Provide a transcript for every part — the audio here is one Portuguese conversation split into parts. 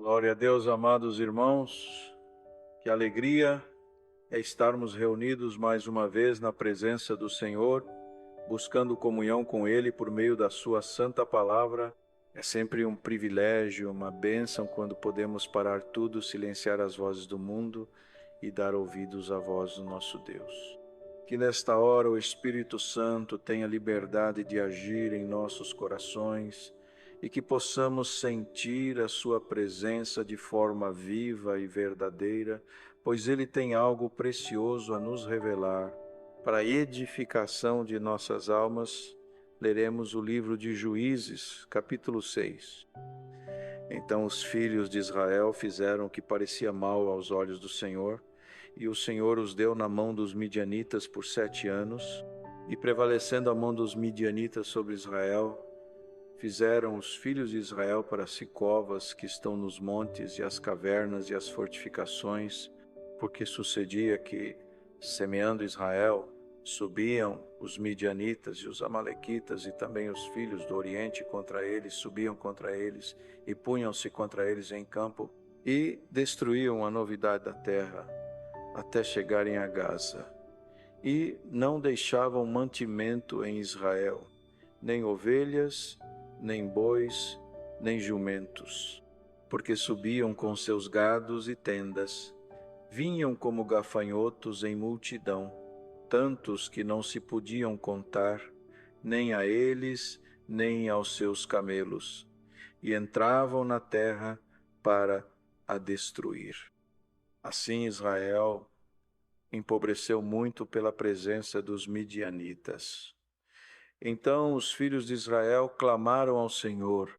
Glória a Deus, amados irmãos, que alegria é estarmos reunidos mais uma vez na presença do Senhor, buscando comunhão com Ele por meio da Sua santa palavra. É sempre um privilégio, uma bênção quando podemos parar tudo, silenciar as vozes do mundo e dar ouvidos à voz do nosso Deus. Que nesta hora o Espírito Santo tenha liberdade de agir em nossos corações e que possamos sentir a sua presença de forma viva e verdadeira, pois Ele tem algo precioso a nos revelar. Para a edificação de nossas almas, leremos o livro de Juízes, capítulo 6. Então os filhos de Israel fizeram o que parecia mal aos olhos do Senhor, e o Senhor os deu na mão dos midianitas por 7 anos, e prevalecendo a mão dos midianitas sobre Israel, fizeram os filhos de Israel para si covas que estão nos montes e as cavernas e as fortificações, porque sucedia que, semeando Israel, subiam os midianitas e os amalequitas e também os filhos do Oriente contra eles, subiam contra eles e punham-se contra eles em campo e destruíam a novidade da terra até chegarem a Gaza. E não deixavam mantimento em Israel, nem ovelhas, nem bois, nem jumentos, porque subiam com seus gados e tendas, vinham como gafanhotos em multidão, tantos que não se podiam contar, nem a eles, nem aos seus camelos, e entravam na terra para a destruir. Assim Israel empobreceu muito pela presença dos midianitas. Então os filhos de Israel clamaram ao Senhor.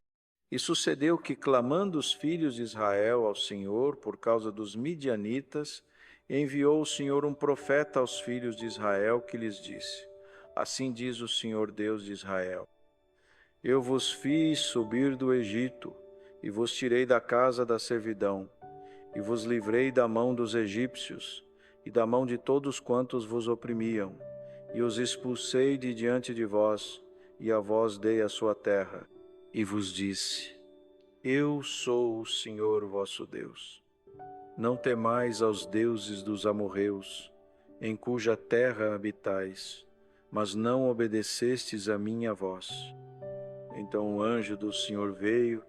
E sucedeu que, clamando os filhos de Israel ao Senhor por causa dos midianitas, enviou o Senhor um profeta aos filhos de Israel que lhes disse: Assim diz o Senhor Deus de Israel: Eu vos fiz subir do Egito, e vos tirei da casa da servidão, e vos livrei da mão dos egípcios, e da mão de todos quantos vos oprimiam, e os expulsei de diante de vós, e a vós dei a sua terra, e vos disse: Eu sou o Senhor vosso Deus. Não temais aos deuses dos amorreus, em cuja terra habitais, mas não obedecestes a minha voz. Então o anjo do Senhor veio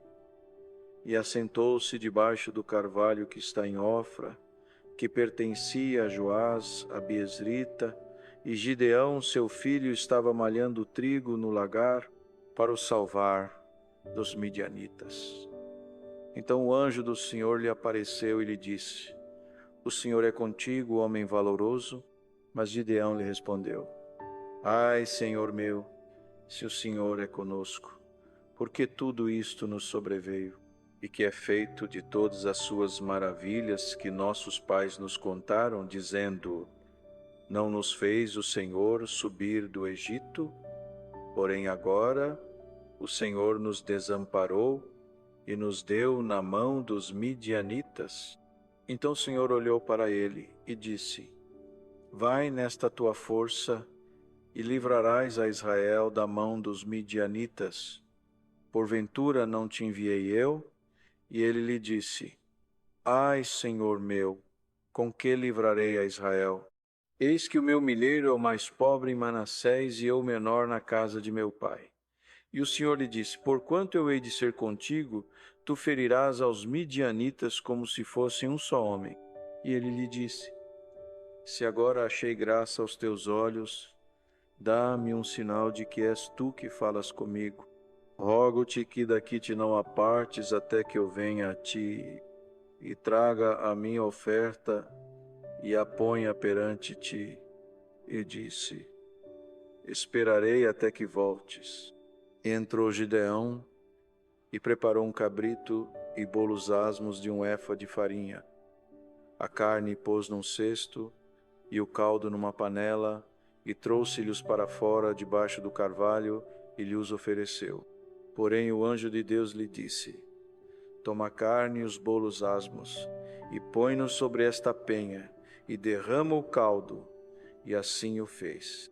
e assentou-se debaixo do carvalho que está em Ofra, que pertencia a Joás, a Biesrita, e Gideão, seu filho, estava malhando trigo no lagar para o salvar dos midianitas. Então o anjo do Senhor lhe apareceu e lhe disse: O Senhor é contigo, homem valoroso. Mas Gideão lhe respondeu: Ai, Senhor meu, se o Senhor é conosco, por que tudo isto nos sobreveio? E que é feito de todas as suas maravilhas que nossos pais nos contaram, dizendo: Não nos fez o Senhor subir do Egito? Porém agora o Senhor nos desamparou e nos deu na mão dos midianitas. Então o Senhor olhou para ele e disse: Vai nesta tua força e livrarás a Israel da mão dos midianitas. Porventura não te enviei eu? E ele lhe disse: Ai, Senhor meu, com que livrarei a Israel? Eis que o meu milheiro é o mais pobre em Manassés e eu o menor na casa de meu pai. E o Senhor lhe disse: Porquanto eu hei de ser contigo, tu ferirás aos midianitas como se fossem um só homem. E ele lhe disse: Se agora achei graça aos teus olhos, dá-me um sinal de que és tu que falas comigo. Rogo-te que daqui te não apartes até que eu venha a ti e traga a minha oferta e a ponha perante ti. E disse: Esperarei até que voltes. Entrou Gideão e preparou um cabrito e bolos asmos de um éfa de farinha. A carne pôs num cesto e o caldo numa panela, e trouxe-lhes para fora debaixo do carvalho e lhes ofereceu. Porém o anjo de Deus lhe disse: Toma a carne e os bolos asmos, e põe-nos sobre esta penha, e derrama o caldo. E assim o fez.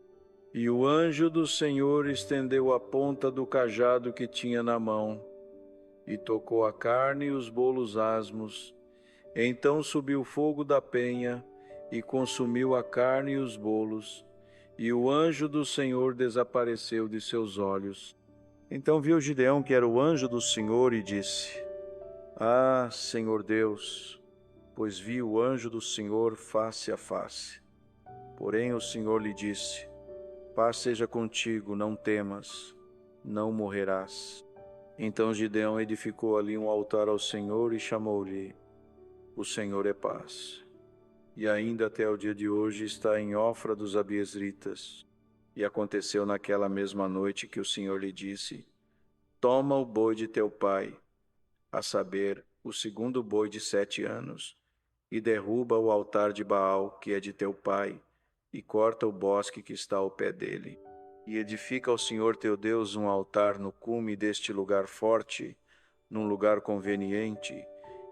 E o anjo do Senhor estendeu a ponta do cajado que tinha na mão, e tocou a carne e os bolos asmos. Então subiu o fogo da penha e consumiu a carne e os bolos, e o anjo do Senhor desapareceu de seus olhos. Então viu Gideão que era o anjo do Senhor e disse: Ah, Senhor Deus, pois vi o anjo do Senhor face a face. Porém o Senhor lhe disse: Paz seja contigo, não temas, não morrerás. Então Gideão edificou ali um altar ao Senhor e chamou-lhe: O Senhor é paz. E ainda até o dia de hoje está em Ofra dos Abiezritas. E aconteceu naquela mesma noite que o Senhor lhe disse: Toma o boi de teu pai, a saber, o segundo boi de 7 anos, e derruba o altar de Baal, que é de teu pai, e corta o bosque que está ao pé dele. E edifica ao Senhor teu Deus um altar no cume deste lugar forte, num lugar conveniente,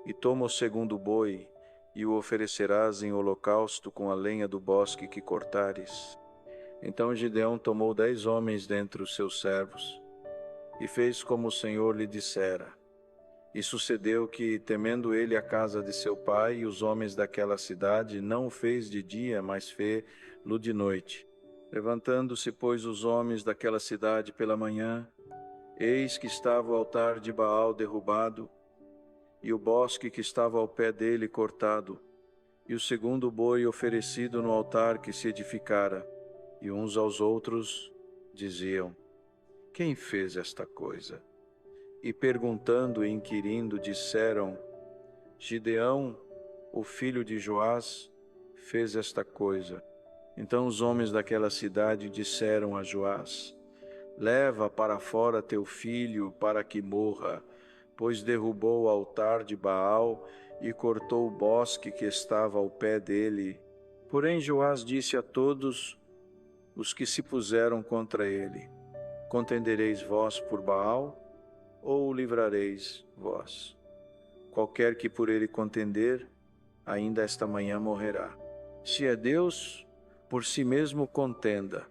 e toma o segundo boi, e o oferecerás em holocausto com a lenha do bosque que cortares. Então Gideão tomou 10 homens dentre os seus servos, e fez como o Senhor lhe dissera. E sucedeu que, temendo ele a casa de seu pai e os homens daquela cidade, não o fez de dia, mas fê-lo de noite. Levantando-se, pois, os homens daquela cidade pela manhã, eis que estava o altar de Baal derrubado, e o bosque que estava ao pé dele cortado, e o segundo boi oferecido no altar que se edificara. E uns aos outros diziam: Quem fez esta coisa? E perguntando e inquirindo, disseram: Gideão, o filho de Joás, fez esta coisa. Então os homens daquela cidade disseram a Joás: Leva para fora teu filho para que morra, pois derrubou o altar de Baal e cortou o bosque que estava ao pé dele. Porém Joás disse a todos os que se puseram contra ele: Contendereis vós por Baal, ou o livrareis vós? Qualquer que por ele contender, ainda esta manhã morrerá. Se é Deus, por si mesmo contenda,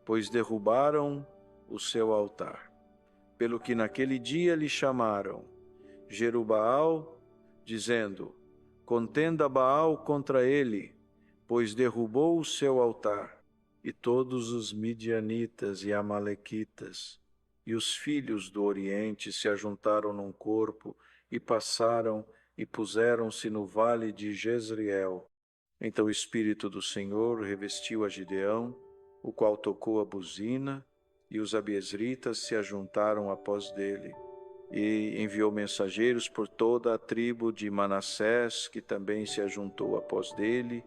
pois derrubaram o seu altar. Pelo que naquele dia lhe chamaram Jerubaal, dizendo: Contenda Baal contra ele, pois derrubou o seu altar. E todos os midianitas e amalequitas e os filhos do Oriente se ajuntaram num corpo e passaram e puseram-se no vale de Jezreel. Então o Espírito do Senhor revestiu a Gideão, o qual tocou a buzina, e os abiezritas se ajuntaram após dele. E enviou mensageiros por toda a tribo de Manassés, que também se ajuntou após dele.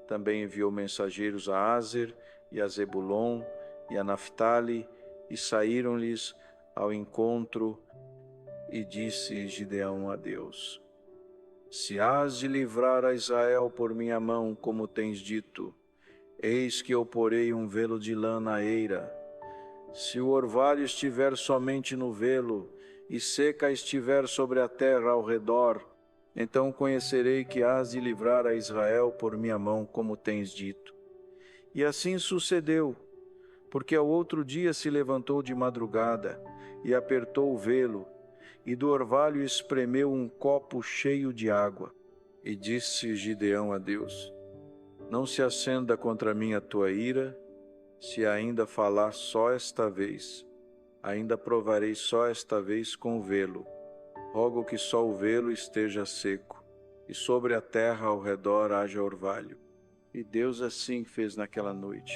Também enviou mensageiros a Aser e a Zebulon e a Naphtali, e saíram-lhes ao encontro, e disse Gideão a Deus: Se hás de livrar a Israel por minha mão, como tens dito, eis que eu porei um velo de lã na eira. Se o orvalho estiver somente no velo, e seca estiver sobre a terra ao redor, então conhecerei que hás de livrar a Israel por minha mão, como tens dito. E assim sucedeu, porque ao outro dia se levantou de madrugada, e apertou o velo, e do orvalho espremeu um copo cheio de água. E disse Gideão a Deus: Não se acenda contra mim a tua ira, se ainda falar só esta vez. Ainda provarei só esta vez com o velo. Rogo que só o velo esteja seco, e sobre a terra ao redor haja orvalho. E Deus assim fez naquela noite,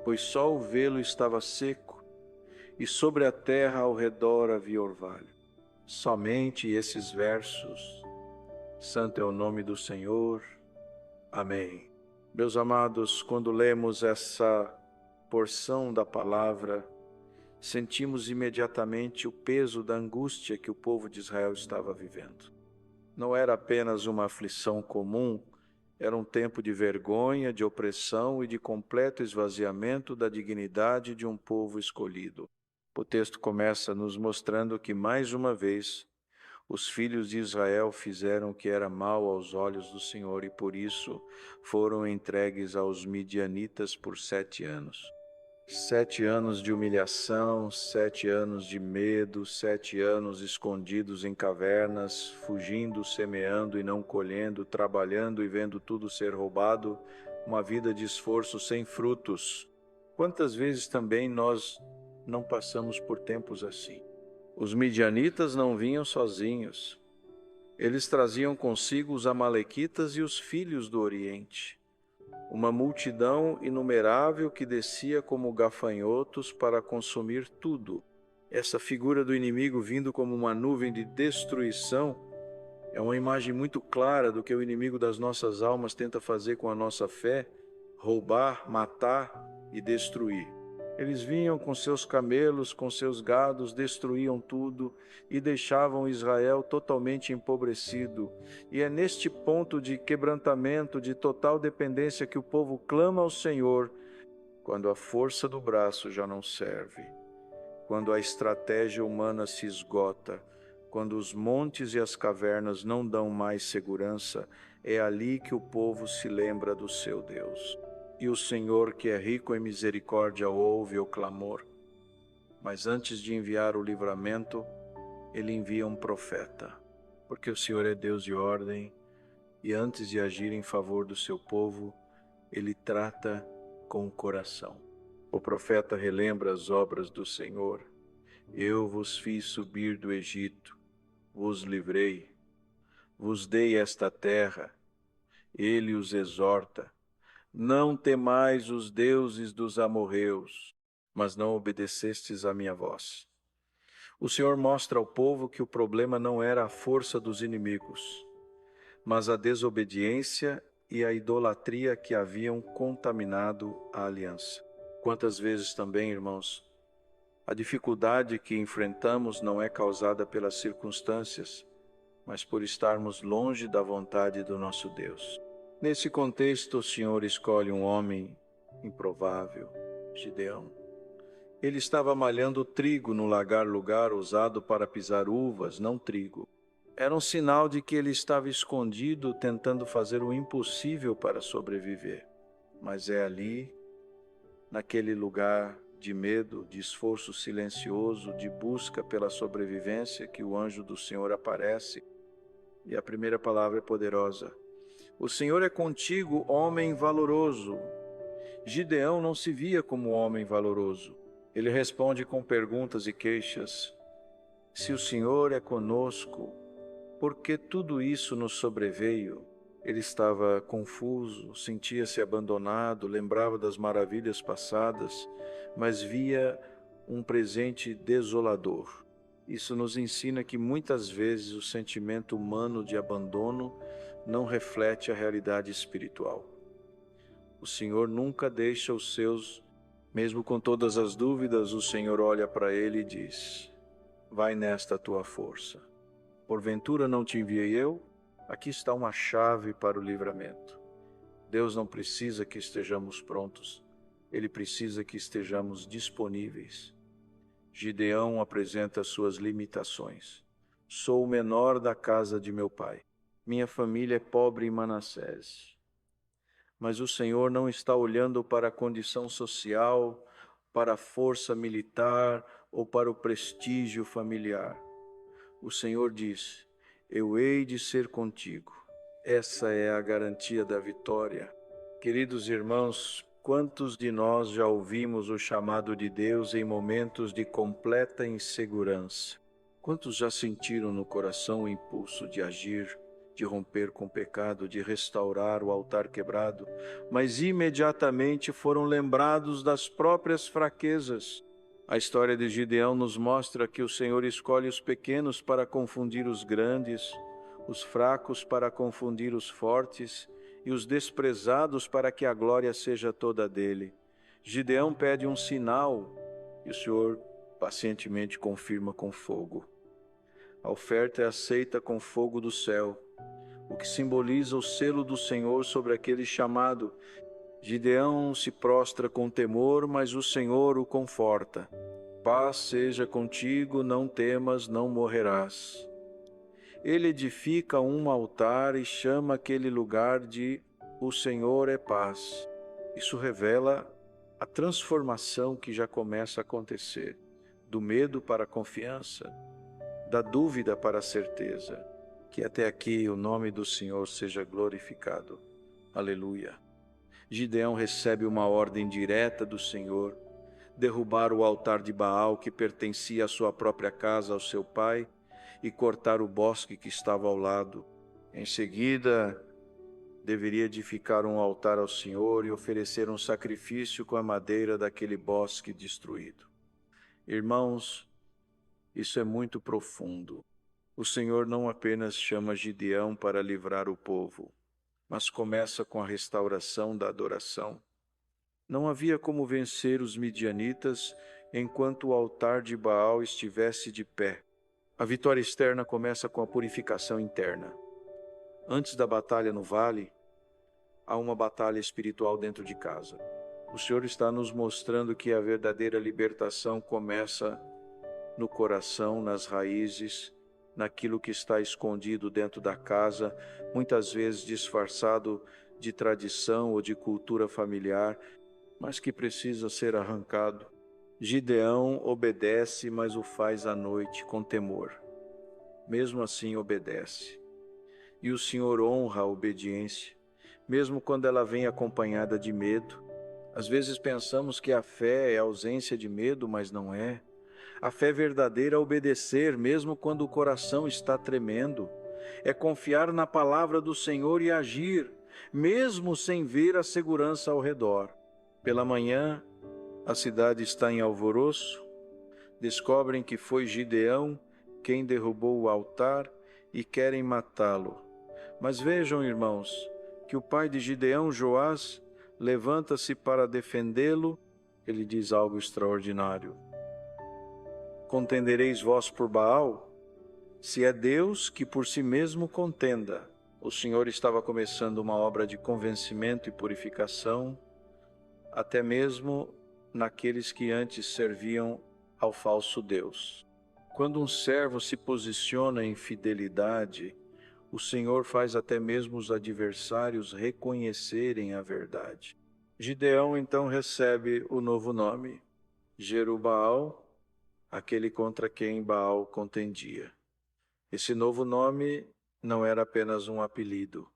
pois só o velo estava seco, e sobre a terra ao redor havia orvalho. Somente esses versos. Santo é o nome do Senhor. Amém. Meus amados, quando lemos essa porção da palavra, sentimos imediatamente o peso da angústia que o povo de Israel estava vivendo. Não era apenas uma aflição comum, era um tempo de vergonha, de opressão e de completo esvaziamento da dignidade de um povo escolhido. O texto começa nos mostrando que, mais uma vez, os filhos de Israel fizeram o que era mal aos olhos do Senhor e, por isso, foram entregues aos midianitas por 7 anos. 7 anos de humilhação, 7 anos de medo, 7 anos escondidos em cavernas, fugindo, semeando e não colhendo, trabalhando e vendo tudo ser roubado, uma vida de esforço sem frutos. Quantas vezes também nós não passamos por tempos assim? Os midianitas não vinham sozinhos. Eles traziam consigo os amalequitas e os filhos do Oriente. Uma multidão inumerável que descia como gafanhotos para consumir tudo. Essa figura do inimigo vindo como uma nuvem de destruição é uma imagem muito clara do que o inimigo das nossas almas tenta fazer com a nossa fé: roubar, matar e destruir. Eles vinham com seus camelos, com seus gados, destruíam tudo e deixavam Israel totalmente empobrecido. E é neste ponto de quebrantamento, de total dependência, que o povo clama ao Senhor, quando a força do braço já não serve, quando a estratégia humana se esgota, quando os montes e as cavernas não dão mais segurança. É ali que o povo se lembra do seu Deus. E o Senhor, que é rico em misericórdia, ouve o clamor. Mas antes de enviar o livramento, ele envia um profeta, porque o Senhor é Deus de ordem, e antes de agir em favor do seu povo, ele trata com o coração. O profeta relembra as obras do Senhor. Eu vos fiz subir do Egito, vos livrei, vos dei esta terra. Ele os exorta: não temais os deuses dos amorreus, mas não obedecestes à minha voz. O Senhor mostra ao povo que o problema não era a força dos inimigos, mas a desobediência e a idolatria que haviam contaminado a aliança. Quantas vezes também, irmãos, a dificuldade que enfrentamos não é causada pelas circunstâncias, mas por estarmos longe da vontade do nosso Deus. Nesse contexto, o Senhor escolhe um homem improvável, Gideão. Ele estava malhando trigo no lugar usado para pisar uvas, não trigo. Era um sinal de que ele estava escondido, tentando fazer o impossível para sobreviver. Mas é ali, naquele lugar de medo, de esforço silencioso, de busca pela sobrevivência, que o anjo do Senhor aparece. E a primeira palavra é poderosa: o Senhor é contigo, homem valoroso. Gideão não se via como homem valoroso. Ele responde com perguntas e queixas. Se o Senhor é conosco, por que tudo isso nos sobreveio? Ele estava confuso, sentia-se abandonado, lembrava das maravilhas passadas, mas via um presente desolador. Isso nos ensina que muitas vezes o sentimento humano de abandono não reflete a realidade espiritual. O Senhor nunca deixa os seus, mesmo com todas as dúvidas, o Senhor olha para ele e diz: vai nesta tua força. Porventura não te enviei eu? Aqui está uma chave para o livramento. Deus não precisa que estejamos prontos, Ele precisa que estejamos disponíveis. Gideão apresenta suas limitações. Sou o menor da casa de meu pai. Minha família é pobre em Manassés. Mas o Senhor não está olhando para a condição social, para a força militar ou para o prestígio familiar. O Senhor diz: eu hei de ser contigo. Essa é a garantia da vitória. Queridos irmãos, quantos de nós já ouvimos o chamado de Deus em momentos de completa insegurança? Quantos já sentiram no coração o impulso de agir, de romper com o pecado, de restaurar o altar quebrado, mas imediatamente foram lembrados das próprias fraquezas? A história de Gideão nos mostra que o Senhor escolhe os pequenos para confundir os grandes, os fracos para confundir os fortes e os desprezados para que a glória seja toda dele. Gideão pede um sinal e o Senhor pacientemente confirma com fogo. A oferta é aceita com fogo do céu, o que simboliza o selo do Senhor sobre aquele chamado. Gideão se prostra com temor, mas o Senhor o conforta. Paz seja contigo, não temas, não morrerás. Ele edifica um altar e chama aquele lugar de O Senhor é Paz. Isso revela a transformação que já começa a acontecer, do medo para a confiança, da dúvida para a certeza. Que até aqui o nome do Senhor seja glorificado. Aleluia. Gideão recebe uma ordem direta do Senhor: derrubar o altar de Baal que pertencia à sua própria casa, ao seu pai, e cortar o bosque que estava ao lado. Em seguida, deveria edificar um altar ao Senhor e oferecer um sacrifício com a madeira daquele bosque destruído. Irmãos, isso é muito profundo. O Senhor não apenas chama Gideão para livrar o povo, mas começa com a restauração da adoração. Não havia como vencer os midianitas enquanto o altar de Baal estivesse de pé. A vitória externa começa com a purificação interna. Antes da batalha no vale, há uma batalha espiritual dentro de casa. O Senhor está nos mostrando que a verdadeira libertação começa no coração, nas raízes, naquilo que está escondido dentro da casa, muitas vezes disfarçado de tradição ou de cultura familiar, mas que precisa ser arrancado. Gideão obedece, mas o faz à noite com temor. Mesmo assim obedece. E o Senhor honra a obediência, mesmo quando ela vem acompanhada de medo. Às vezes pensamos que a fé é ausência de medo, mas não é. A fé verdadeira é obedecer, mesmo quando o coração está tremendo. É confiar na palavra do Senhor e agir, mesmo sem ver a segurança ao redor. Pela manhã, a cidade está em alvoroço. Descobrem que foi Gideão quem derrubou o altar e querem matá-lo. Mas vejam, irmãos, que o pai de Gideão, Joás, levanta-se para defendê-lo. Ele diz algo extraordinário: contendereis vós por Baal? Se é Deus, que por si mesmo contenda. O Senhor estava começando uma obra de convencimento e purificação, até mesmo naqueles que antes serviam ao falso Deus. Quando um servo se posiciona em fidelidade, o Senhor faz até mesmo os adversários reconhecerem a verdade. Gideão então recebe o novo nome, Jerubaal, aquele contra quem Baal contendia. Esse novo nome não era apenas um apelido,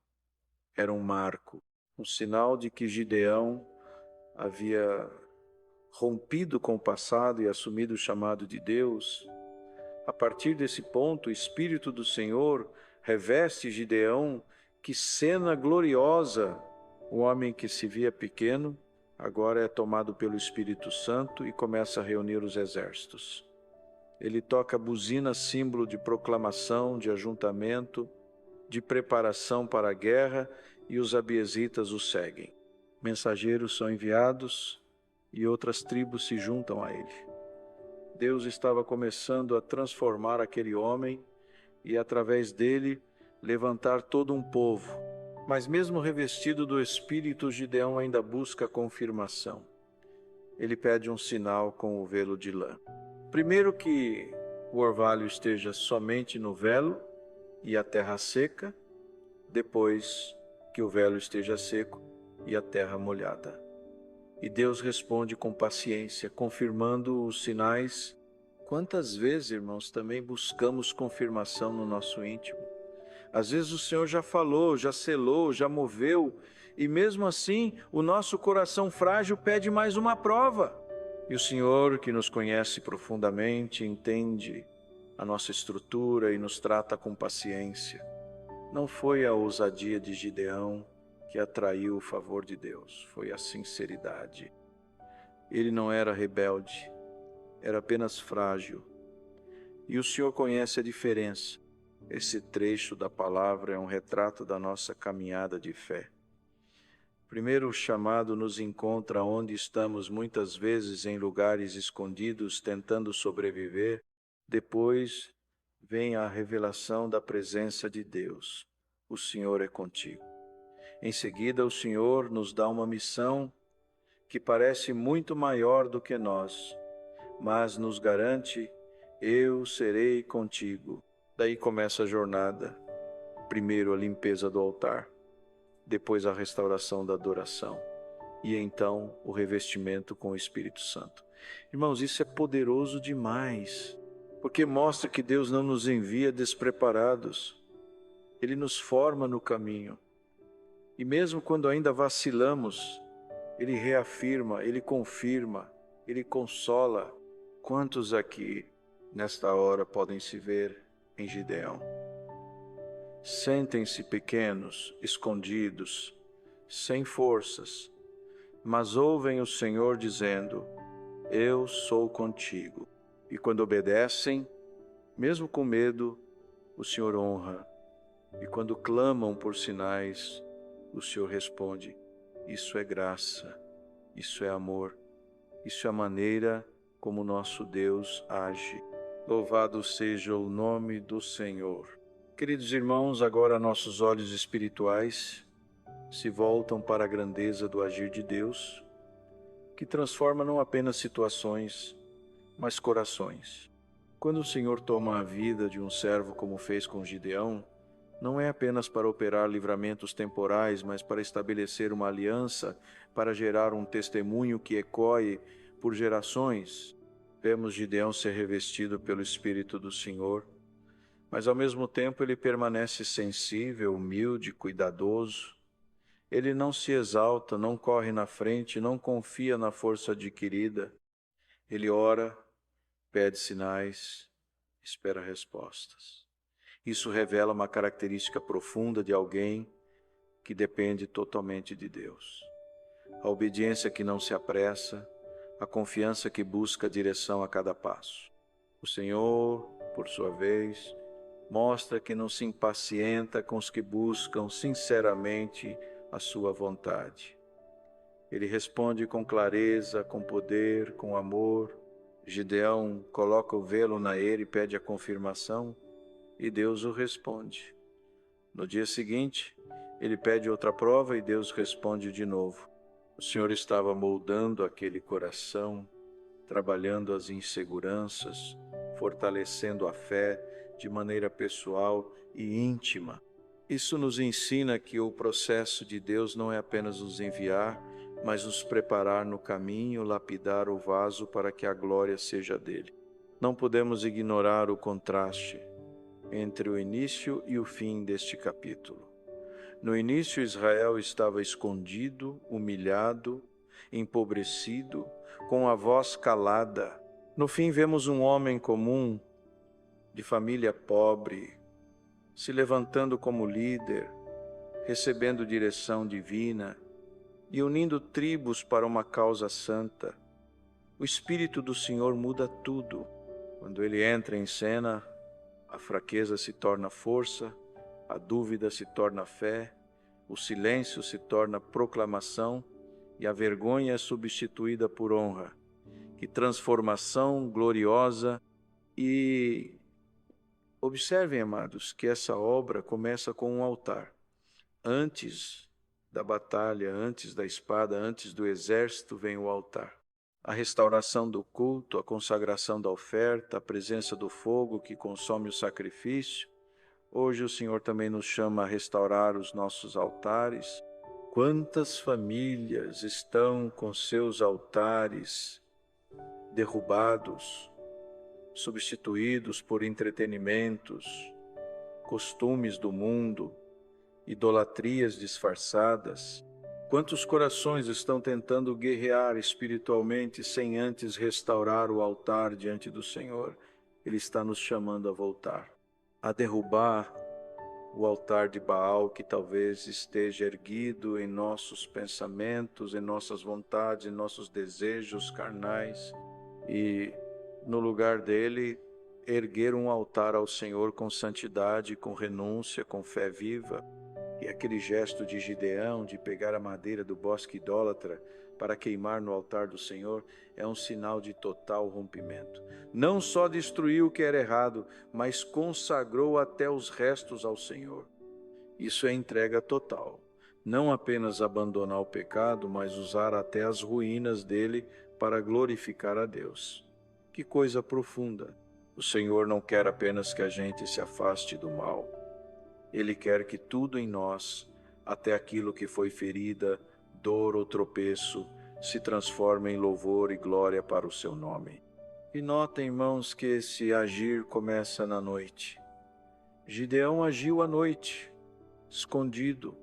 era um marco, um sinal de que Gideão havia rompido com o passado e assumido o chamado de Deus. A partir desse ponto, o Espírito do Senhor reveste Gideão. Que cena gloriosa! O homem que se via pequeno, agora é tomado pelo Espírito Santo e começa a reunir os exércitos. Ele toca a buzina, símbolo de proclamação, de ajuntamento, de preparação para a guerra, e os abiesitas o seguem. Mensageiros são enviados e outras tribos se juntam a ele. Deus estava começando a transformar aquele homem e, através dele, levantar todo um povo. Mas mesmo revestido do Espírito, Gideão ainda busca confirmação. Ele pede um sinal com o velo de lã. Primeiro, que o orvalho esteja somente no velo e a terra seca. Depois, que o velo esteja seco e a terra molhada. E Deus responde com paciência, confirmando os sinais. Quantas vezes, irmãos, também buscamos confirmação no nosso íntimo? Às vezes o Senhor já falou, já selou, já moveu, e mesmo assim o nosso coração frágil pede mais uma prova. E o Senhor, que nos conhece profundamente, entende a nossa estrutura e nos trata com paciência. Não foi a ousadia de Gideão que atraiu o favor de Deus, foi a sinceridade. Ele não era rebelde, era apenas frágil. E o Senhor conhece a diferença. Esse trecho da palavra é um retrato da nossa caminhada de fé. Primeiro, o chamado nos encontra onde estamos, muitas vezes em lugares escondidos, tentando sobreviver. Depois, vem a revelação da presença de Deus. O Senhor é contigo. Em seguida, o Senhor nos dá uma missão que parece muito maior do que nós, mas nos garante: eu serei contigo. Daí começa a jornada. Primeiro a limpeza do altar, depois a restauração da adoração. e então o revestimento com o Espírito Santo. Irmãos, isso é poderoso demais, porque mostra que Deus não nos envia despreparados. Ele nos forma no caminho. E mesmo quando ainda vacilamos, Ele reafirma, Ele confirma, Ele consola. Quantos aqui, nesta hora, podem se ver em Gideão? Sentem-se pequenos, escondidos, sem forças, mas ouvem o Senhor dizendo: eu sou contigo. E quando obedecem, mesmo com medo, o Senhor honra. E quando clamam por sinais, o Senhor responde. Isso é graça, isso é amor, isso é a maneira como nosso Deus age. Louvado seja o nome do Senhor. Queridos irmãos, agora nossos olhos espirituais se voltam para a grandeza do agir de Deus, que transforma não apenas situações, mas corações. Quando o Senhor toma a vida de um servo como fez com Gideão, não é apenas para operar livramentos temporais, mas para estabelecer uma aliança, para gerar um testemunho que ecoe por gerações. Vemos Gideão ser revestido pelo Espírito do Senhor, mas ao mesmo tempo ele permanece sensível, humilde, cuidadoso. Ele não se exalta, não corre na frente, não confia na força adquirida. Ele ora, pede sinais, espera respostas. Isso revela uma característica profunda de alguém que depende totalmente de Deus. A obediência que não se apressa, a confiança que busca a direção a cada passo. O Senhor, por sua vez, mostra que não se impacienta com os que buscam sinceramente a sua vontade. Ele responde com clareza, com poder, com amor. Gideão coloca o velo na eira e pede a confirmação, e Deus o responde. No dia seguinte, ele pede outra prova e Deus responde de novo. O Senhor estava moldando aquele coração, trabalhando as inseguranças, fortalecendo a fé de maneira pessoal e íntima. Isso nos ensina que o processo de Deus não é apenas nos enviar, mas nos preparar no caminho, lapidar o vaso para que a glória seja dele. Não podemos ignorar o contraste entre o início e o fim deste capítulo. No início, Israel estava escondido, humilhado, empobrecido, com a voz calada. No fim, vemos um homem comum, de família pobre, se levantando como líder, recebendo direção divina e unindo tribos para uma causa santa. O Espírito do Senhor muda tudo. Quando ele entra em cena, a fraqueza se torna força, a dúvida se torna fé, o silêncio se torna proclamação e a vergonha é substituída por honra. Que transformação gloriosa! E observem, amados, que essa obra começa com um altar. Antes da batalha, antes da espada, antes do exército, vem o altar. A restauração do culto, a consagração da oferta, a presença do fogo que consome o sacrifício. Hoje o Senhor também nos chama a restaurar os nossos altares. Quantas famílias estão com seus altares derrubados, substituídos por entretenimentos, costumes do mundo, idolatrias disfarçadas. Quantos corações estão tentando guerrear espiritualmente sem antes restaurar o altar diante do Senhor? Ele está nos chamando a voltar, a derrubar o altar de Baal que talvez esteja erguido em nossos pensamentos, em nossas vontades, em nossos desejos carnais, e no lugar dele erguer um altar ao Senhor com santidade, com renúncia, com fé viva. E aquele gesto de Gideão, de pegar a madeira do bosque idólatra para queimar no altar do Senhor, é um sinal de total rompimento. Não só destruiu o que era errado, mas consagrou até os restos ao Senhor. Isso é entrega total. Não apenas abandonar o pecado, mas usar até as ruínas dele para glorificar a Deus. Que coisa profunda! O Senhor não quer apenas que a gente se afaste do mal. Ele quer que tudo em nós, até aquilo que foi ferida, dor ou tropeço se transforma em louvor e glória para o seu nome. E notem, irmãos, que esse agir começa na noite. Gideão agiu à noite, escondido,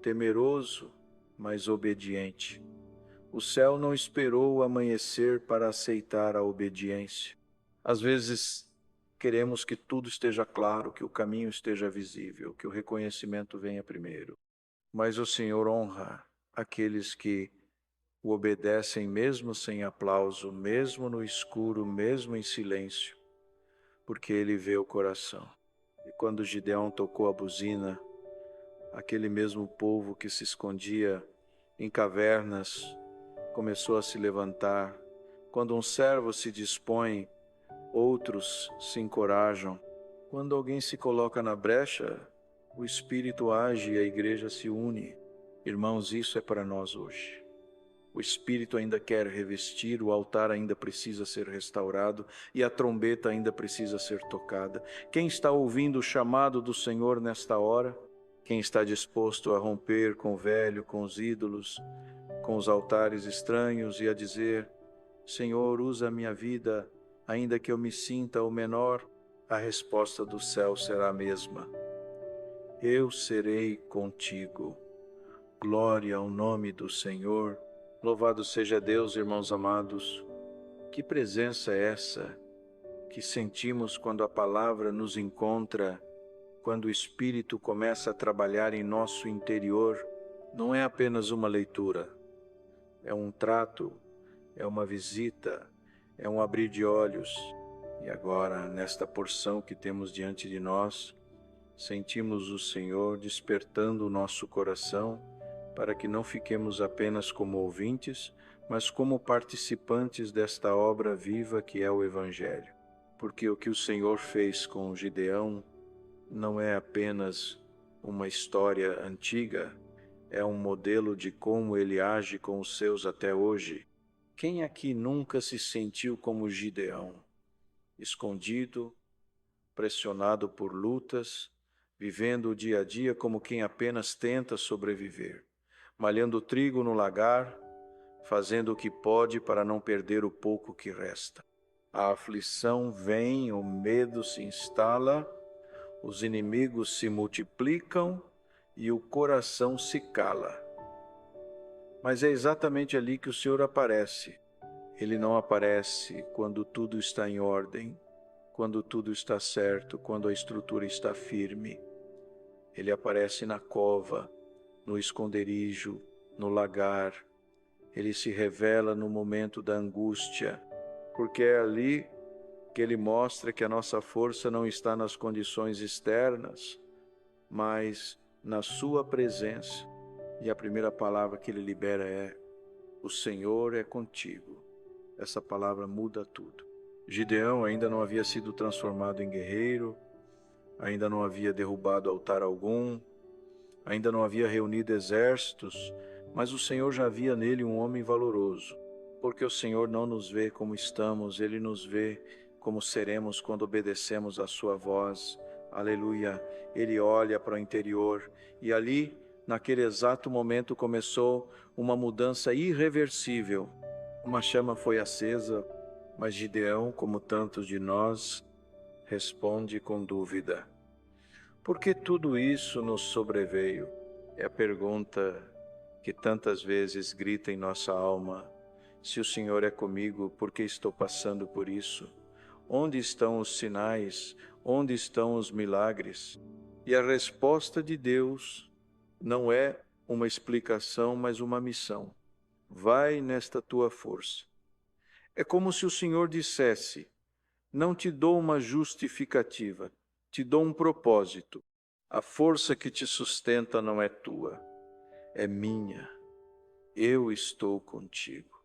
temeroso, mas obediente. O céu não esperou o amanhecer para aceitar a obediência. Às vezes, queremos que tudo esteja claro, que o caminho esteja visível, que o reconhecimento venha primeiro. Mas o Senhor honra aqueles que o obedecem mesmo sem aplauso, mesmo no escuro, mesmo em silêncio, porque Ele vê o coração. E quando Gideão tocou a buzina, aquele mesmo povo que se escondia em cavernas começou a se levantar. Quando um servo se dispõe, outros se encorajam. Quando alguém se coloca na brecha, o Espírito age e a igreja se une. Irmãos, isso é para nós hoje. O Espírito ainda quer revestir, o altar ainda precisa ser restaurado e a trombeta ainda precisa ser tocada. Quem está ouvindo o chamado do Senhor nesta hora? Quem está disposto a romper com o velho, com os ídolos, com os altares estranhos e a dizer: Senhor, usa a minha vida, ainda que eu me sinta o menor? A resposta do céu será a mesma: eu serei contigo. Glória ao nome do Senhor. Louvado seja Deus, irmãos amados. Que presença é essa que sentimos quando a palavra nos encontra, quando o Espírito começa a trabalhar em nosso interior? Não é apenas uma leitura, é um trato, é uma visita, é um abrir de olhos. E agora, nesta porção que temos diante de nós, sentimos o Senhor despertando o nosso coração para que não fiquemos apenas como ouvintes, mas como participantes desta obra viva que é o Evangelho. Porque o que o Senhor fez com Gideão não é apenas uma história antiga, é um modelo de como ele age com os seus até hoje. Quem aqui nunca se sentiu como Gideão, escondido, pressionado por lutas, vivendo o dia a dia como quem apenas tenta sobreviver, malhando trigo no lagar, fazendo o que pode para não perder o pouco que resta? A aflição vem, o medo se instala, os inimigos se multiplicam e o coração se cala. Mas é exatamente ali que o Senhor aparece. Ele não aparece quando tudo está em ordem, quando tudo está certo, quando a estrutura está firme. Ele aparece na cova, no esconderijo, no lagar. Ele se revela no momento da angústia, porque é ali que ele mostra que a nossa força não está nas condições externas, mas na sua presença. E a primeira palavra que ele libera é: o Senhor é contigo. Essa palavra muda tudo. Gideão ainda não havia sido transformado em guerreiro, ainda não havia derrubado altar algum, ainda não havia reunido exércitos, mas o Senhor já via nele um homem valoroso, porque o Senhor não nos vê como estamos, Ele nos vê como seremos quando obedecemos a sua voz. Aleluia! Ele olha para o interior e ali, naquele exato momento, começou uma mudança irreversível. Uma chama foi acesa, mas Gideão, como tantos de nós, responde com dúvida: por que tudo isso nos sobreveio? É a pergunta que tantas vezes grita em nossa alma: se o Senhor é comigo, por que estou passando por isso? Onde estão os sinais? Onde estão os milagres? E a resposta de Deus não é uma explicação, mas uma missão. Vai nesta tua força. É como se o Senhor dissesse: não te dou uma justificativa, te dou um propósito. A força que te sustenta não é tua, é minha. Eu estou contigo.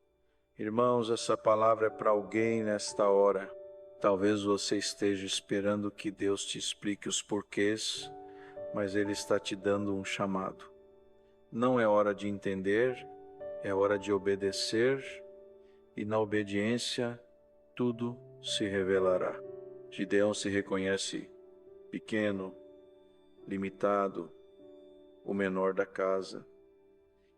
Irmãos, essa palavra é para alguém nesta hora. Talvez você esteja esperando que Deus te explique os porquês, mas Ele está te dando um chamado. Não é hora de entender, é hora de obedecer, e na obediência tudo se revelará. Gideão se reconhece pequeno, limitado, o menor da casa.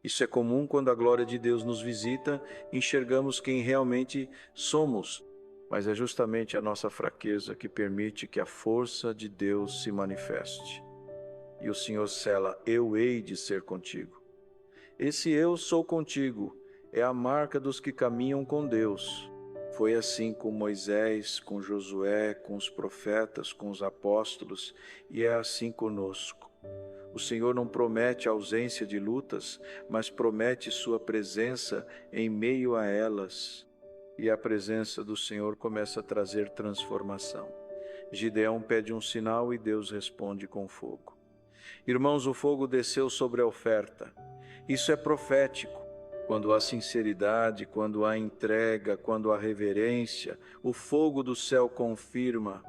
Isso é comum quando a glória de Deus nos visita, enxergamos quem realmente somos, mas é justamente a nossa fraqueza que permite que a força de Deus se manifeste. E o Senhor sela: eu hei de ser contigo. Esse eu sou contigo é a marca dos que caminham com Deus. Foi assim com Moisés, com Josué, com os profetas, com os apóstolos, e é assim conosco. O Senhor não promete ausência de lutas, mas promete sua presença em meio a elas. E a presença do Senhor começa a trazer transformação. Gideão pede um sinal e Deus responde com fogo. Irmãos, o fogo desceu sobre a oferta. Isso é profético. Quando há sinceridade, quando há entrega, quando há reverência, o fogo do céu confirma.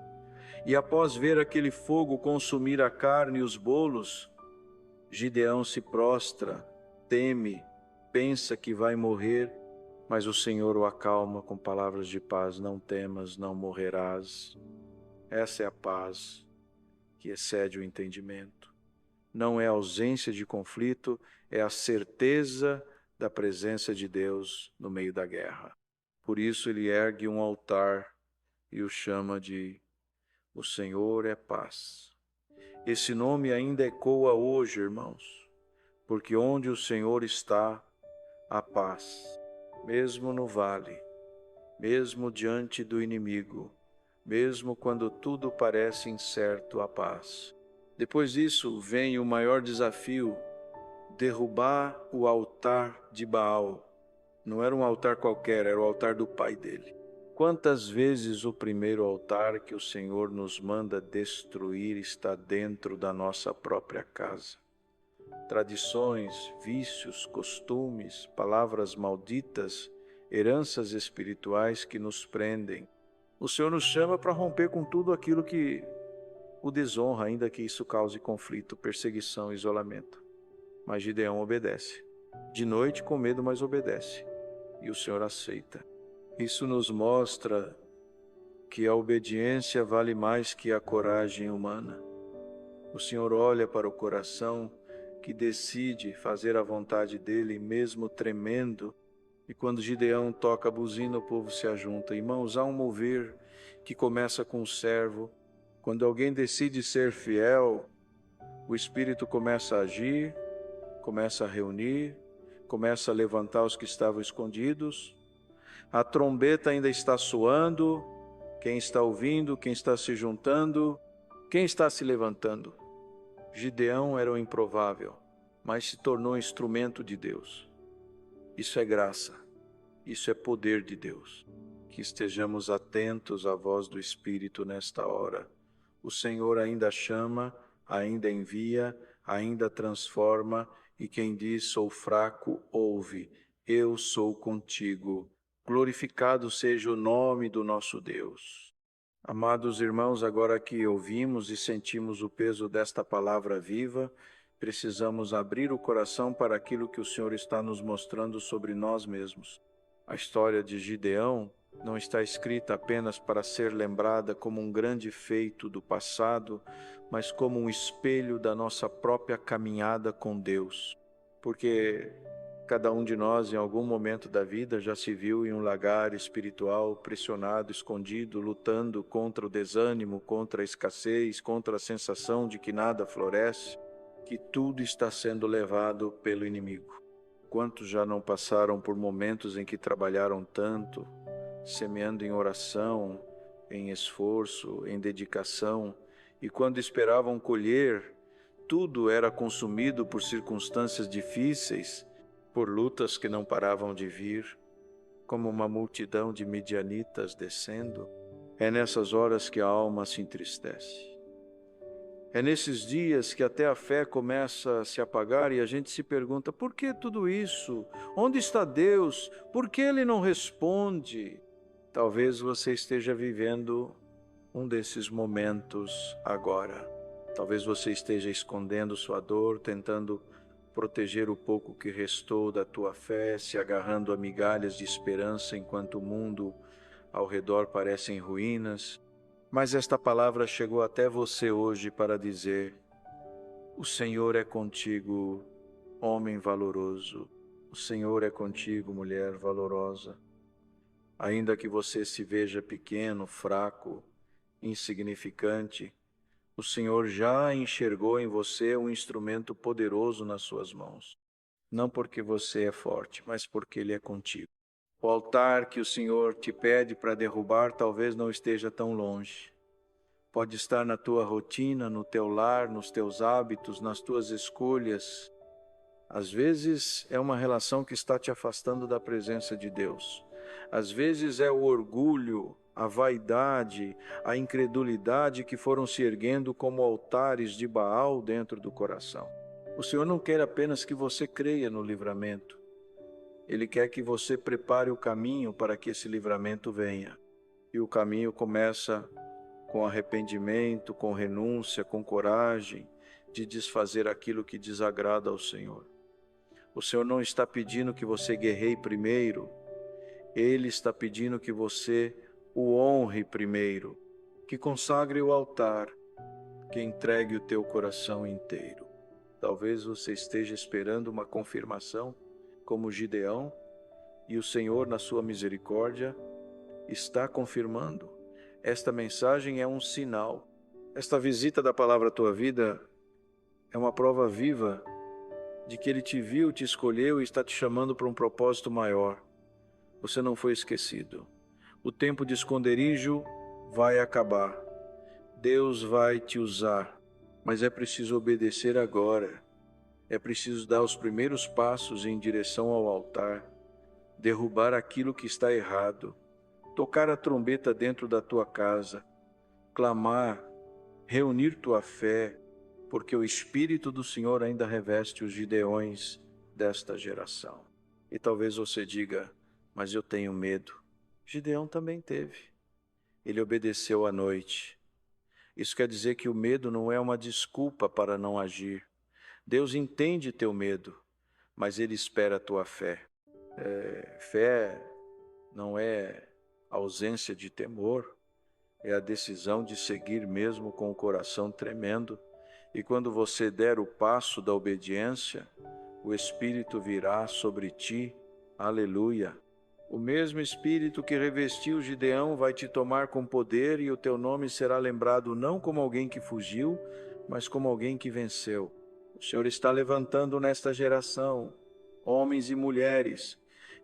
E após ver aquele fogo consumir a carne e os bolos, Gideão se prostra, teme, pensa que vai morrer, mas o Senhor o acalma com palavras de paz: não temas, não morrerás. Essa é a paz que excede o entendimento. Não é ausência de conflito, é a certeza da presença de Deus no meio da guerra. Por isso ele ergue um altar e o chama de O Senhor é Paz. Esse nome ainda ecoa hoje, irmãos, porque onde o Senhor está, há paz. Mesmo no vale, mesmo diante do inimigo, mesmo quando tudo parece incerto, há paz. Depois disso vem o maior desafio: derrubar o altar de Baal. Não era um altar qualquer, era o altar do pai dele. Quantas vezes o primeiro altar que o Senhor nos manda destruir está dentro da nossa própria casa? Tradições, vícios, costumes, palavras malditas, heranças espirituais que nos prendem. O Senhor nos chama para romper com tudo aquilo que o desonra, ainda que isso cause conflito, perseguição, isolamento. Mas Gideão obedece. De noite com medo, mas obedece. E o Senhor aceita. Isso nos mostra que a obediência vale mais que a coragem humana. O Senhor olha para o coração que decide fazer a vontade dele, mesmo tremendo. E quando Gideão toca a buzina, o povo se ajunta. Irmãos, há um mover que começa com o servo. Quando alguém decide ser fiel, o Espírito começa a agir, começa a reunir, começa a levantar os que estavam escondidos. A trombeta ainda está soando. Quem está ouvindo, quem está se juntando, quem está se levantando? Gideão era o improvável, mas se tornou instrumento de Deus. Isso é graça, isso é poder de Deus. Que estejamos atentos à voz do Espírito nesta hora. O Senhor ainda chama, ainda envia, ainda transforma, e quem diz sou fraco, ouve, eu sou contigo. Glorificado seja o nome do nosso Deus. Amados irmãos, agora que ouvimos e sentimos o peso desta palavra viva, precisamos abrir o coração para aquilo que o Senhor está nos mostrando sobre nós mesmos. A história de Gideão não está escrita apenas para ser lembrada como um grande feito do passado, mas como um espelho da nossa própria caminhada com Deus. Porque cada um de nós, em algum momento da vida, já se viu em um lagar espiritual, pressionado, escondido, lutando contra o desânimo, contra a escassez, contra a sensação de que nada floresce, que tudo está sendo levado pelo inimigo. Quantos já não passaram por momentos em que trabalharam tanto, semeando em oração, em esforço, em dedicação, e quando esperavam colher, tudo era consumido por circunstâncias difíceis, por lutas que não paravam de vir, como uma multidão de midianitas descendo. É nessas horas que a alma se entristece. É nesses dias que até a fé começa a se apagar e a gente se pergunta: por que tudo isso? Onde está Deus? Por que Ele não responde? Talvez você esteja vivendo um desses momentos agora. Talvez você esteja escondendo sua dor, tentando proteger o pouco que restou da tua fé, se agarrando a migalhas de esperança enquanto o mundo ao redor parece em ruínas. Mas esta palavra chegou até você hoje para dizer: o Senhor é contigo homem valoroso. O Senhor é contigo, mulher valorosa. Ainda que você se veja pequeno, fraco, insignificante, o Senhor já enxergou em você um instrumento poderoso nas suas mãos. Não porque você é forte, mas porque Ele é contigo. O altar que o Senhor te pede para derrubar talvez não esteja tão longe. Pode estar na tua rotina, no teu lar, nos teus hábitos, nas tuas escolhas. Às vezes é uma relação que está te afastando da presença de Deus. Às vezes é o orgulho, a vaidade, a incredulidade que foram se erguendo como altares de Baal dentro do coração. O Senhor não quer apenas que você creia no livramento. Ele quer que você prepare o caminho para que esse livramento venha. E o caminho começa com arrependimento, com renúncia, com coragem de desfazer aquilo que desagrada ao Senhor. O Senhor não está pedindo que você guerreie primeiro, Ele está pedindo que você o honre primeiro, que consagre o altar, que entregue o teu coração inteiro. Talvez você esteja esperando uma confirmação, como Gideão, e o Senhor, na sua misericórdia, está confirmando. Esta mensagem é um sinal. Esta visita da palavra à tua vida é uma prova viva de que Ele te viu, te escolheu e está te chamando para um propósito maior. Você não foi esquecido. O tempo de esconderijo vai acabar. Deus vai te usar, mas é preciso obedecer agora. É preciso dar os primeiros passos em direção ao altar, derrubar aquilo que está errado, tocar a trombeta dentro da tua casa, clamar, reunir tua fé, porque o Espírito do Senhor ainda reveste os Gideões desta geração. E talvez você diga, mas eu tenho medo. Gideão também teve. Ele obedeceu à noite. Isso quer dizer que o medo não é uma desculpa para não agir. Deus entende teu medo, mas Ele espera a tua fé. Fé não é ausência de temor, é a decisão de seguir mesmo com o coração tremendo. E quando você der o passo da obediência, o Espírito virá sobre ti. Aleluia! O mesmo Espírito que revestiu Gideão vai te tomar com poder e o teu nome será lembrado não como alguém que fugiu, mas como alguém que venceu. O Senhor está levantando nesta geração homens e mulheres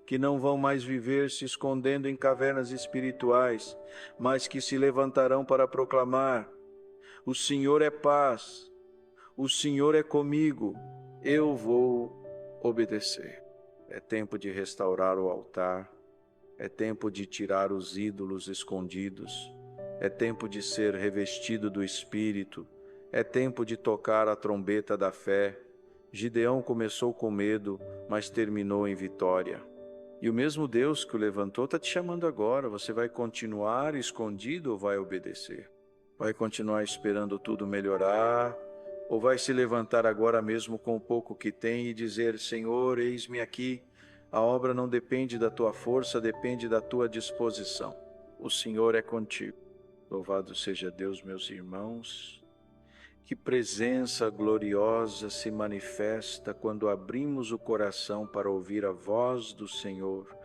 que não vão mais viver se escondendo em cavernas espirituais, mas que se levantarão para proclamar: o Senhor é paz, o Senhor é comigo, eu vou obedecer. É tempo de restaurar o altar, é tempo de tirar os ídolos escondidos, é tempo de ser revestido do Espírito, é tempo de tocar a trombeta da fé. Gideão começou com medo, mas terminou em vitória. E o mesmo Deus que o levantou está te chamando agora. Você vai continuar escondido ou vai obedecer? Vai continuar esperando tudo melhorar? Ou vai se levantar agora mesmo com o pouco que tem e dizer: Senhor, eis-me aqui. A obra não depende da tua força, depende da tua disposição. O Senhor é contigo. Louvado seja Deus, meus irmãos. Que presença gloriosa se manifesta quando abrimos o coração para ouvir a voz do Senhor.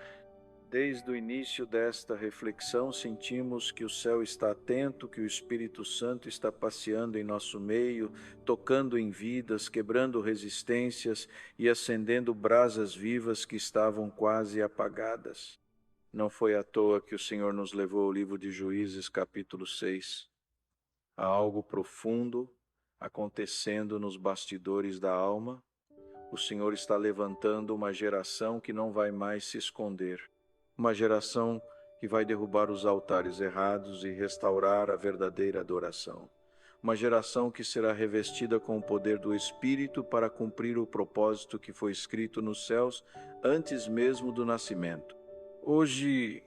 Desde o início desta reflexão, sentimos que o céu está atento, que o Espírito Santo está passeando em nosso meio, tocando em vidas, quebrando resistências e acendendo brasas vivas que estavam quase apagadas. Não foi à toa que o Senhor nos levou ao livro de Juízes, capítulo 6. Há algo profundo acontecendo nos bastidores da alma. O Senhor está levantando uma geração que não vai mais se esconder. Uma geração que vai derrubar os altares errados e restaurar a verdadeira adoração. Uma geração que será revestida com o poder do Espírito para cumprir o propósito que foi escrito nos céus antes mesmo do nascimento. Hoje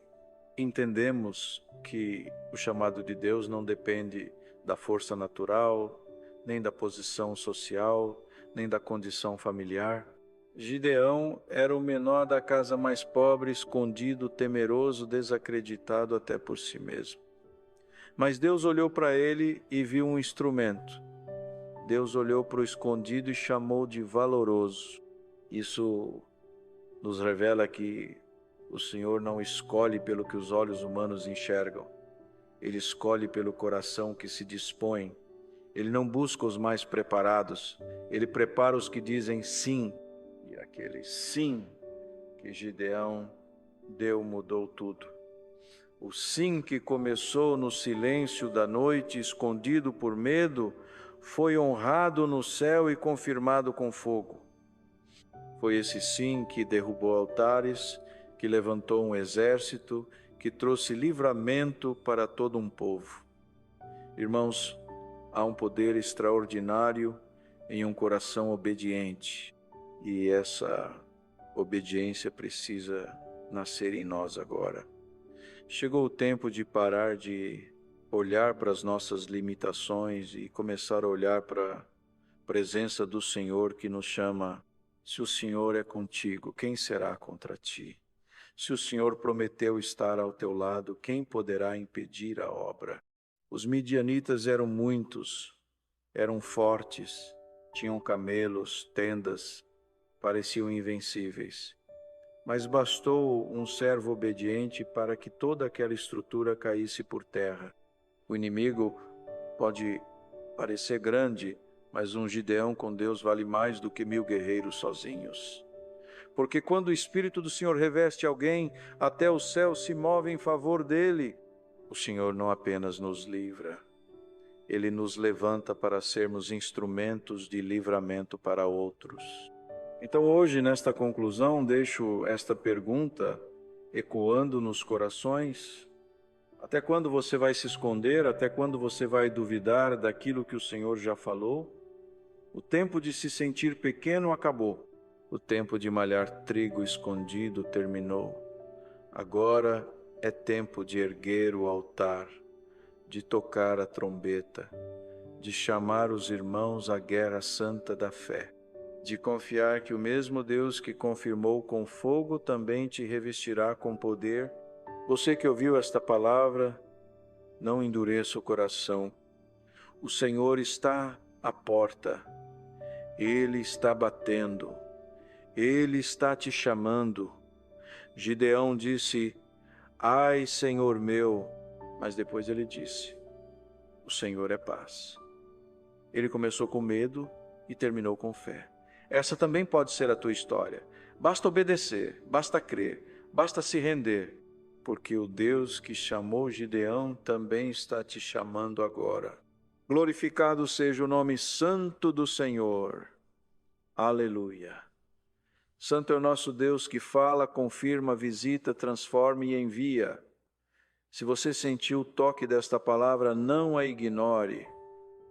entendemos que o chamado de Deus não depende da força natural, nem da posição social, nem da condição familiar. Gideão era o menor da casa mais pobre, escondido, temeroso, desacreditado até por si mesmo. Mas Deus olhou para ele e viu um instrumento. Deus olhou para o escondido e chamou de valoroso. Isso nos revela que o Senhor não escolhe pelo que os olhos humanos enxergam. Ele escolhe pelo coração que se dispõe. Ele não busca os mais preparados. Ele prepara os que dizem sim. E aquele sim que Gideão deu mudou tudo. O sim que começou no silêncio da noite, escondido por medo, foi honrado no céu e confirmado com fogo. Foi esse sim que derrubou altares, que levantou um exército, que trouxe livramento para todo um povo. Irmãos, há um poder extraordinário em um coração obediente, e essa obediência precisa nascer em nós agora. Chegou o tempo de parar de olhar para as nossas limitações e começar a olhar para a presença do Senhor que nos chama. Se o Senhor é contigo, quem será contra ti? Se o Senhor prometeu estar ao teu lado, quem poderá impedir a obra? Os midianitas eram muitos, eram fortes, tinham camelos, tendas, pareciam invencíveis. Mas bastou um servo obediente para que toda aquela estrutura caísse por terra. O inimigo pode parecer grande, mas um Gideão com Deus vale mais do que 1000 guerreiros sozinhos. Porque quando o Espírito do Senhor reveste alguém, até o céu se move em favor dele. O Senhor não apenas nos livra, Ele nos levanta para sermos instrumentos de livramento para outros. Então hoje, nesta conclusão, deixo esta pergunta ecoando nos corações. Até quando você vai se esconder? Até quando você vai duvidar daquilo que o Senhor já falou? O tempo de se sentir pequeno acabou. O tempo de malhar trigo escondido terminou. Agora é tempo de erguer o altar, de tocar a trombeta, de chamar os irmãos à guerra santa da fé, de confiar que o mesmo Deus que confirmou com fogo também te revestirá com poder. Você que ouviu esta palavra, não endureça o coração. O Senhor está à porta. Ele está batendo. Ele está te chamando. Gideão disse: ai, Senhor meu, mas depois ele disse: o Senhor é paz. Ele começou com medo e terminou com fé. Essa também pode ser a tua história. Basta obedecer, basta crer, basta se render, porque o Deus que chamou Gideão também está te chamando agora. Glorificado seja o nome santo do Senhor. Aleluia. Santo é o nosso Deus que fala, confirma, visita, transforma e envia. Se você sentiu o toque desta palavra, não a ignore.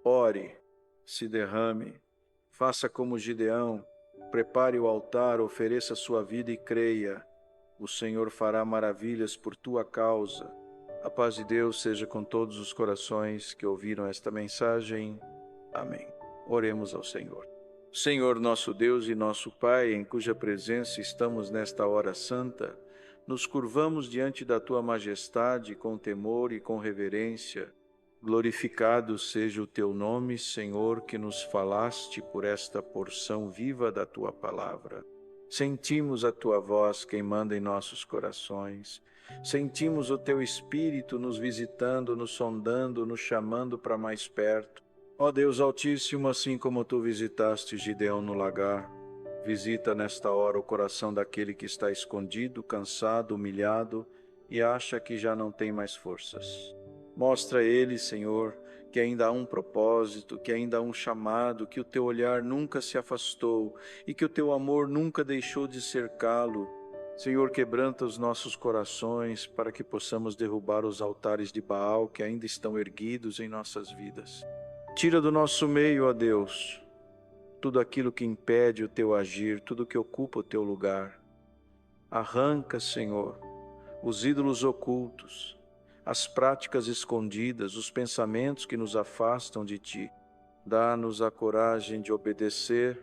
Ore, se derrame, faça como Gideão, prepare o altar, ofereça sua vida e creia. O Senhor fará maravilhas por tua causa. A paz de Deus seja com todos os corações que ouviram esta mensagem. Amém. Oremos ao Senhor. Senhor, nosso Deus e nosso Pai, em cuja presença estamos nesta hora santa, nos curvamos diante da Tua majestade com temor e com reverência. Glorificado seja o Teu nome, Senhor, que nos falaste por esta porção viva da Tua palavra. Sentimos a Tua voz queimando em nossos corações. Sentimos o Teu Espírito nos visitando, nos sondando, nos chamando para mais perto. Ó Deus Altíssimo, assim como Tu visitaste Gideão no lagar, visita nesta hora o coração daquele que está escondido, cansado, humilhado e acha que já não tem mais forças. Mostra a ele, Senhor, que ainda há um propósito, que ainda há um chamado, que o Teu olhar nunca se afastou e que o Teu amor nunca deixou de cercá-lo. Senhor, quebranta os nossos corações para que possamos derrubar os altares de Baal que ainda estão erguidos em nossas vidas. Tira do nosso meio, ó Deus, tudo aquilo que impede o Teu agir, tudo que ocupa o Teu lugar. Arranca, Senhor, os ídolos ocultos, as práticas escondidas, os pensamentos que nos afastam de Ti. Dá-nos a coragem de obedecer,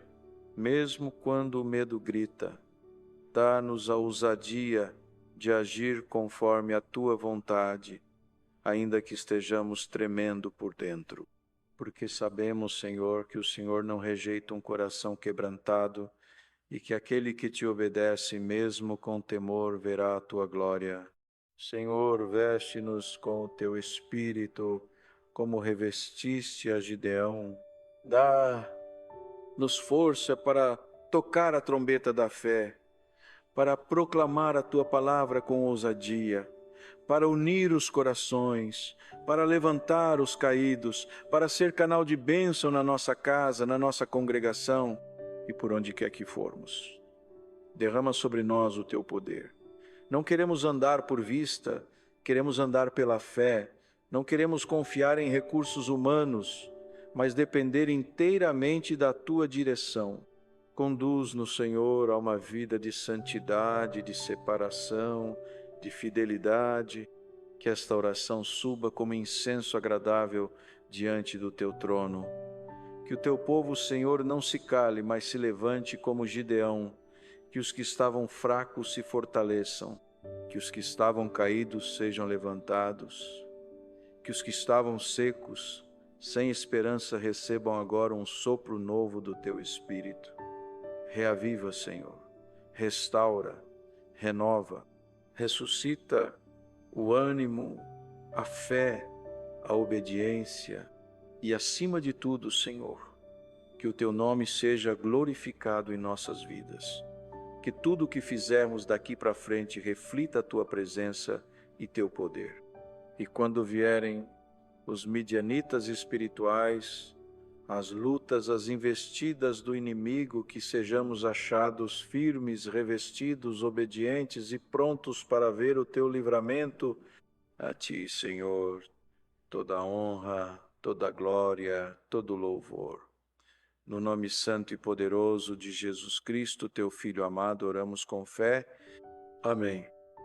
mesmo quando o medo grita. Dá-nos a ousadia de agir conforme a Tua vontade, ainda que estejamos tremendo por dentro. Porque sabemos, Senhor, que o Senhor não rejeita um coração quebrantado e que aquele que te obedece, mesmo com temor, verá a tua glória. Senhor, veste-nos com o teu Espírito, como revestiste a Gideão. Dá-nos força para tocar a trombeta da fé, para proclamar a tua palavra com ousadia, para unir os corações, para levantar os caídos, para ser canal de bênção na nossa casa, na nossa congregação e por onde quer que formos. Derrama sobre nós o teu poder. Não queremos andar por vista, queremos andar pela fé. Não queremos confiar em recursos humanos, mas depender inteiramente da tua direção. Conduz-nos, Senhor, a uma vida de santidade, de separação, de fidelidade. Que esta oração suba como incenso agradável diante do teu trono. Que o teu povo, Senhor, não se cale, mas se levante como Gideão. Que os que estavam fracos se fortaleçam. Que os que estavam caídos sejam levantados. Que os que estavam secos, sem esperança, recebam agora um sopro novo do teu Espírito. Reaviva, Senhor, restaura, renova, ressuscita o ânimo, a fé, a obediência e, acima de tudo, Senhor, que o teu nome seja glorificado em nossas vidas. Que tudo o que fizermos daqui para frente reflita a tua presença e teu poder. E quando vierem os midianitas espirituais, as lutas, as investidas do inimigo, que sejamos achados firmes, revestidos, obedientes e prontos para ver o teu livramento. A ti, Senhor, toda a honra, toda a glória, todo o louvor. No nome santo e poderoso de Jesus Cristo, teu Filho amado, oramos com fé. Amém.